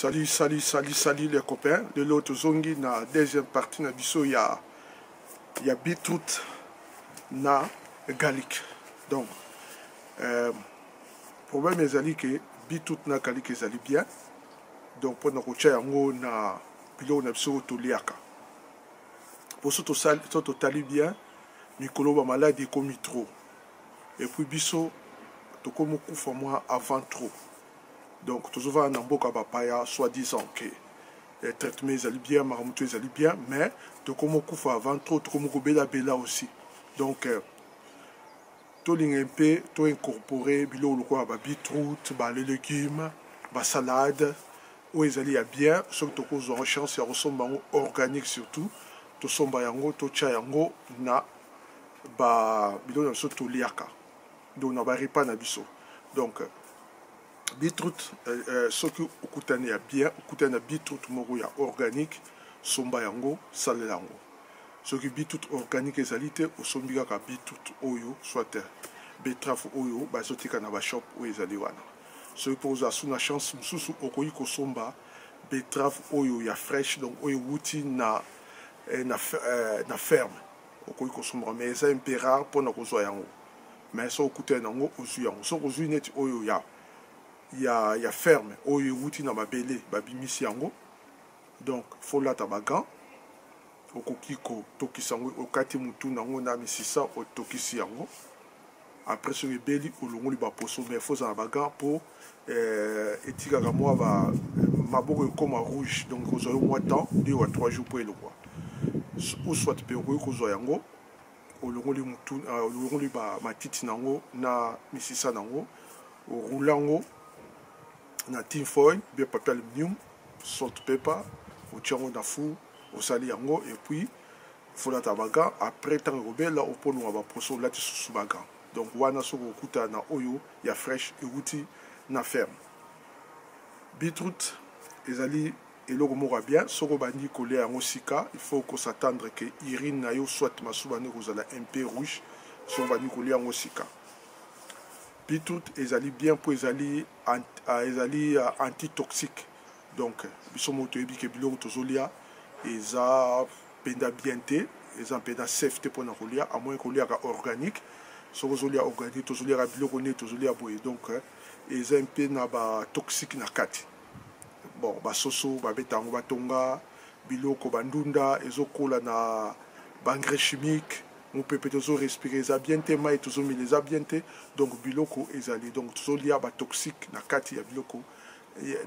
Salut les copains. De l'autre zongi na deuxième partie na biso ya beetroot na garlic. Donc problème ezali que beetroot na garlic ezali bien. Donc pour na kocha yango na bilo na biso to liaka. Pour ce to tali bien, mikolo ba maladie comme trop. Et puis biso to comme kufa moi avant trop. Donc, toujours en amboka bapaya, soi-disant que les traitements ils bien, maramuto ils bien, mais tu comme on avant trop, tu comme bela aussi. Donc, tu l'ingénieur, tu incorporer, bilo le quoi, beetroot, les légumes, salade, où ils allaient bien, surtout que vous aurez chance, ils ressemblent organique surtout, tu sommes yango, tu chayango, na, bilo na surtout liaka. Donc, na pas na biso. Donc, beetroot soki okutani ya bien okutani na beetroot moko ya organique somba yango salela yango soki beetroot organique ezali te osombi kaka beetroot oyo soit betrave oyo bazotika na bashop oyo ezali wana soki mpo ozala su na chance mosusu okoki kosomba betrave oyo ya fresh donc oyo wuti na ferme okoki kosomba mais eza mpe rare mpona kozwa yango mais so okutani yango ozwi yango soki ozwi neti oyo ya ferme oyo wuti na mabele babimisi yango donc faut lata bagan okoki kotokisa yango okati mutu nango na misisa otokisi yango après soki ebeli olongoli baposo mais faut na bagan mpo etikaka mwa maboko ekoma rouge donc kozwa yo mwa temps 2 ou 3 jours mpo elongwa ou soit mpe okoki kozwa yango olongoli mutu olongoli matiti nango na misisa nango orula yango na tin foil, bien papier aluminium, salt pepper, au tchango na fou, au sali yango, et puis, il faut la tabaga, après tant que là, au pont, on va poser là, tu sous baga. Donc, wana so kuta na oyo, ya fresh, et outil, na ferme. Beetroot, ezali, et le mora bien, soko bandi collé à sika, il faut qu'on s'attendre que irine na yo soit masubane rozala un peu rouge, so bandi collé à sika. Beetroot ezali bien pour ezali antitoxique donc biso moto ebi ke biloko tozolia eza penda bien te eza penda safe te pona kolia à moins kolia ka organique soko zolia organique tozolia ka biloko ne tozolia boye donc eza mpe na ba toxique na kati bon basoso babetango batonga biloko bandunda ezokola na engrais chimique mon peuple toujours respirer ça bien te mai toujours mis les bien te donc biloko ezali donc toujours lia ba toxique na kati ya biloko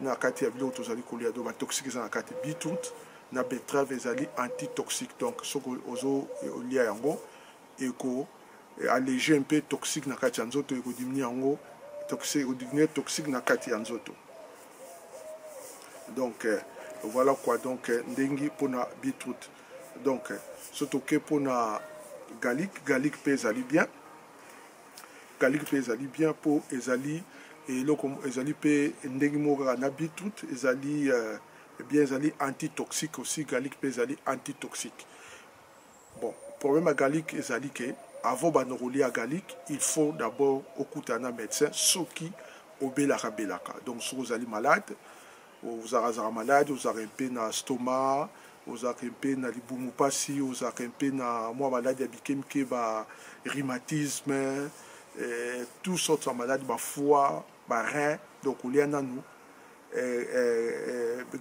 na kati ya biloko tozali kolia donc ba toxique za na kati beetroot na betterave ezali antitoxique donc soko ozo lia yango eko alléger un peu toxique na kati ya nzoto eko diminuer yango toxique na kati ya nzoto donc voilà quoi donc ndengi pona beetroot donc surtout que pona garlic pe ezali bien po ezali eloko ezali pe ndenge moko na beetroot ezali bien ezali antitoxique aussi garlic pe ezali antitoxique bon problème à garlic ezali que avant banokolia garlic il faut d'abord okutana médecin soki obelaka donc si vous allez malade vous avez malade vous avez un peu na stomac ozaka mpe na libumu pasi ozaka mpe na mwa maladi ya bikemike rhumatisme toutes sortes de maladies foie rein donc olia nanu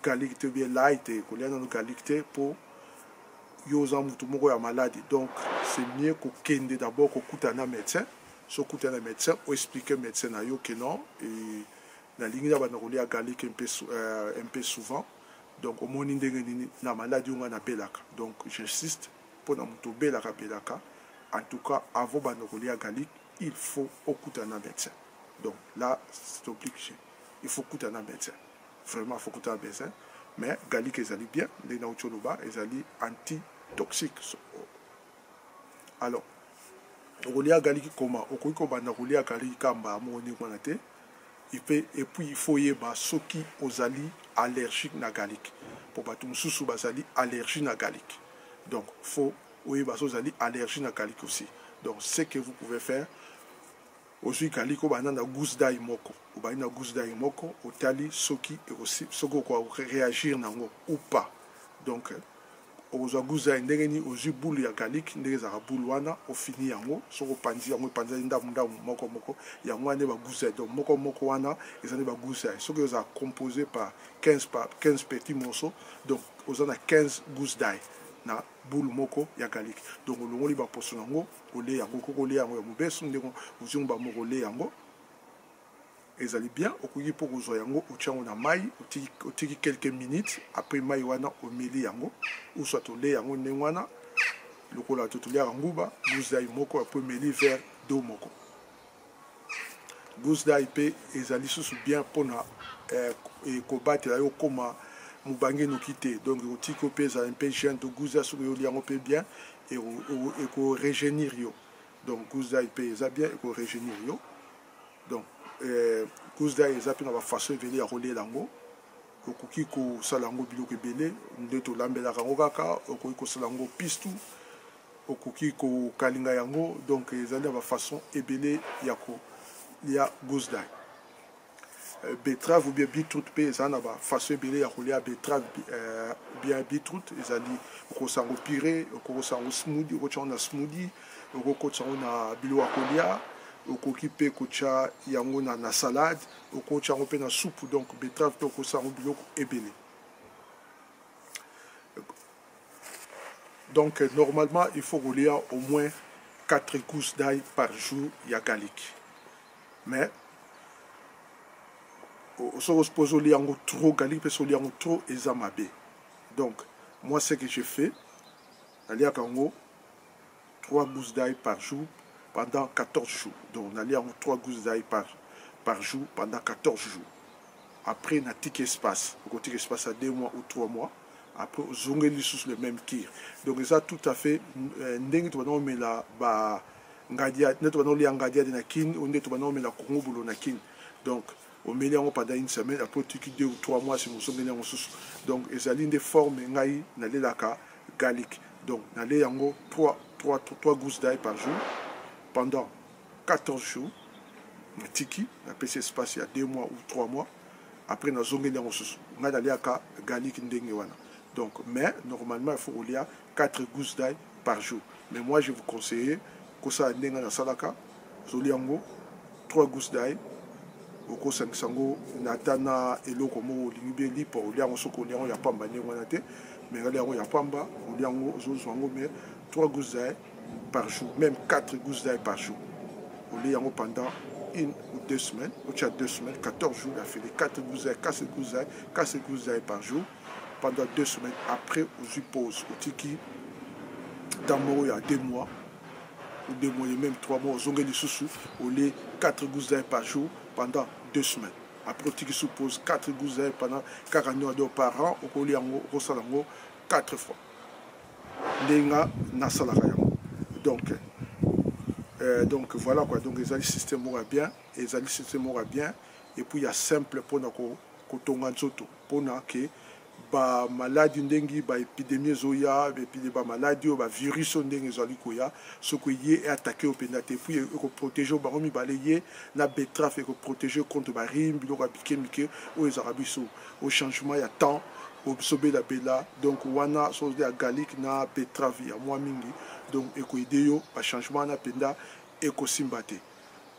garlic te bien light kolia nanu garlic te po yo oza mutu moko ya maladi donc c'est mieux kokende d'abord kokuta na médecin so kuta na médecin oexpliquer médecin na yo que non na lingi na bana kolia garlic un peu souvent donc au moins na maladie on a belaka donc j'insiste pour na muto belaka en tout cas avant banokolia garlic il faut okuta na médecin donc là c'est obligé il faut okuta na médecin vraiment il faut okuta na médecin mais garlic ezali bien les na ucholoba ezali antitoxique alors okolia garlic comment okoki ko bana kolia garlic kamba amoni kwana te et puis il faut yeba soki ozali allergique na garlic pour bato mususu bazali allergie na garlic donc faut oyeba so ozali allergie na garlic aussi donc ce que vous pouvez faire ozwi garlic obanda na gousse d'ail moko obandi na gousse d'ail moko otali soki réagir nango ou pas donc ozwa gousse d'ail ndenge nini ozwi boule ya garlic ndenge ezalaka boule wana ofini yango soki opanzi yango epanzali ndamu moko moko yango wana nde bagousse d'ail donc moko wana eza nde bagousse d'ail soki eza composé par 15 petits morceaux donc oza na 15 gousses d'ail na boule moko ya garlic donc olongoli baposo nango ole yango koko ole yango ya mobesu ndenge ozwi bamoko ole yango ezali bien okoki mpo kozwa yango otia yango na mai otiki quelques minutes après mai wana omeli yango ou soit ole yango ndenge wana lokola toliaka nguba gousse d'ail moko apres omeli vers d'eau moko gousse d'ail mpe ezali susu bien mpona kobatela yo okoma mubange noki te donc otiki mpe ezala mpe gene to gousse d'ail soki oyoli yango mpe bien ekorejeunir yo donc gousse d'ail mpe eza bien ekorejeunir yo donc gousse d'ail eza mpe na bafaçon ebele ya kolela yango okoki kosala yango biloko ebele nde tolambelaka yango kaka okoki kosala yango pistu okoki kokalinga yango donc ezali na bafaçon ebele ya gousse d'ail betterave ou bien beetroot mpe eza na bafaçon ebele ya kolia betterave bien beetroot ezali okokotisa yango purée okokotisa yango smoothie okotisa yango na smoothie okokotisa yango na biloko ya kolia okoki mpe kotya yango na salade okotya yango mpe na soupe donc betterave mpe okotisa yango biloko ebele donc normalement il faut kolia au moins 4 gousses d'ail par jour ya garlic mais soki osuppose olia yango trop garlic mpe soki olia yango trop eza mabe donc moi ce que je fais naliaka yango 3 gousses d'ail par jour pendant 14 jours. Donc, on a 3 gousses d'ail par jour pendant 14 jours. Après, on a un petit espace. On a un petit espace à 2 mois ou 3 mois. Après, on a le même kir. Donc, ça tout à fait. Donc, on met pendant une semaine. Après, 2 ou 3 mois, si nous sommes donc, ils ont des formes garlic. Donc, on a 3 gousses d'ail par jour. Pendant 14 jours, on a tiki, on a passé espace il y a 2 mois ou 3 mois. Après, on a zongé dans on a d'aller à garlic ndengwana. Donc, mais normalement, il faut qu'il y ait 4 gousses d'ail par jour. Mais moi, je vous conseille que ça ndengana salaka, zoliango, 3 gousses d'ail, au sango, natana eloko mo lingibe lipo, oliango soko oliango ya pamba ndengwana te, mais oliango ya pamba, oliango zozwango mais 3 gousses d'ail par jour, même 4 gousses d'ail par jour. On lit pendant 1 ou 2 semaines, ou 2 semaines, 14 jours, il a fait les 4 gousses d'ail, 4 gousses d'ail par jour, pendant 2 semaines. Après, on suppose, au tiki, dans il y a 2 mois, ou 2 mois, même 3 mois, on a sous on lit 4 gousses d'ail par jour pendant 2 semaines. Après, on suppose 4 gousses d'ail pendant 40 heures par an, on lit 4 fois. Lenga na salaka donc voilà quoi, donc les systèmes aura bien, et puis il y a simple pour na nzoto pour que ba maladie ndengi ba épidémie zoya et puis ba maladie ba virus ndengi zali koya ce que est attaqué au pénate puis ko protéger ba romi balayer na betterave et ko protéger contre ba rim biloko bikemike ou les arabiso au changement il y a temps au sobe la bella donc wana chose de garlic na betterave ya moi mingi donc eko idéo ba changement na penda eko simbate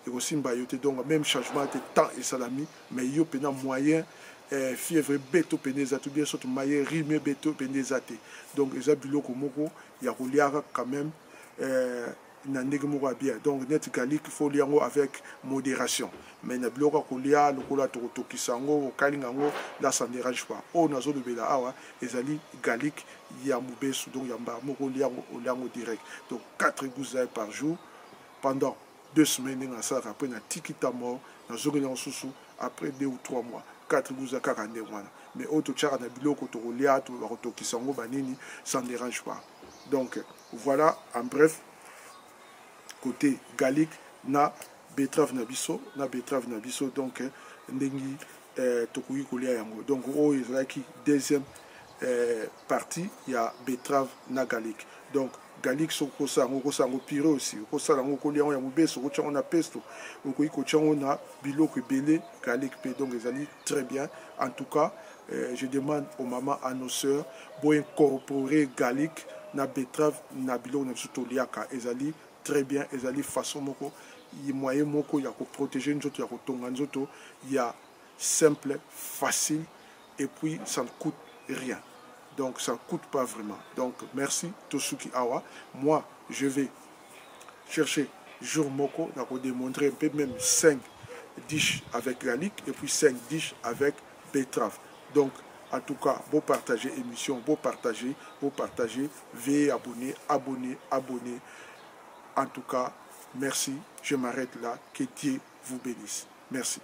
eko simba yote donc même changement de temps et salami mais yo pena moyen fièvre beto peneza tout bien surtout maye rime beto peneza te donc eza biloko moko ya koliaka quand même na ndenge moko bien donc net garlic il faut liango avec modération mais na biloko kolia lokola tokisango okalingango là ça ne dérange pas o nazo de bela awa ezali garlic ya mubesu donc ya mba moko liango direct donc 4 gousses d'ail par jour pendant 2 semaines na ça après na tikita mort na zongena susu après 2 ou 3 mois 4 gousses à 40 mois mais autre tchara na biloko to kolia to tokisango banini ça ne dérange pas donc voilà en bref côté garlic na betterave na biso donc ndengi tokoki kolia yango donc oyo ezalaki deuxième partie ya betterave na garlic donc garlic soko sango pire aussi ko sala ngo ko liango ya mubeso ko tchango na pesto ko ko tchango na biloko belé garlic pe donc ezali très bien en tout cas je demande aux mamans à nos sœurs pour incorporer garlic na betterave na biloko na surtout liaka ezali très bien ezali façon moko y moyen moko ya ko protéger nzoto ya ko tonga nzoto ya simple facile et puis ça ne coûte rien. Donc ça ne coûte pas vraiment. Donc merci Tosuki Awa. Moi, je vais chercher jour moko, pour démontrer un peu même 5 dishes avec garlic et puis 5 dishes avec betterave. Donc en tout cas, vous partagez l'émission, vous partagez, veuillez abonner. En tout cas, merci. Je m'arrête là. Que Dieu vous bénisse. Merci.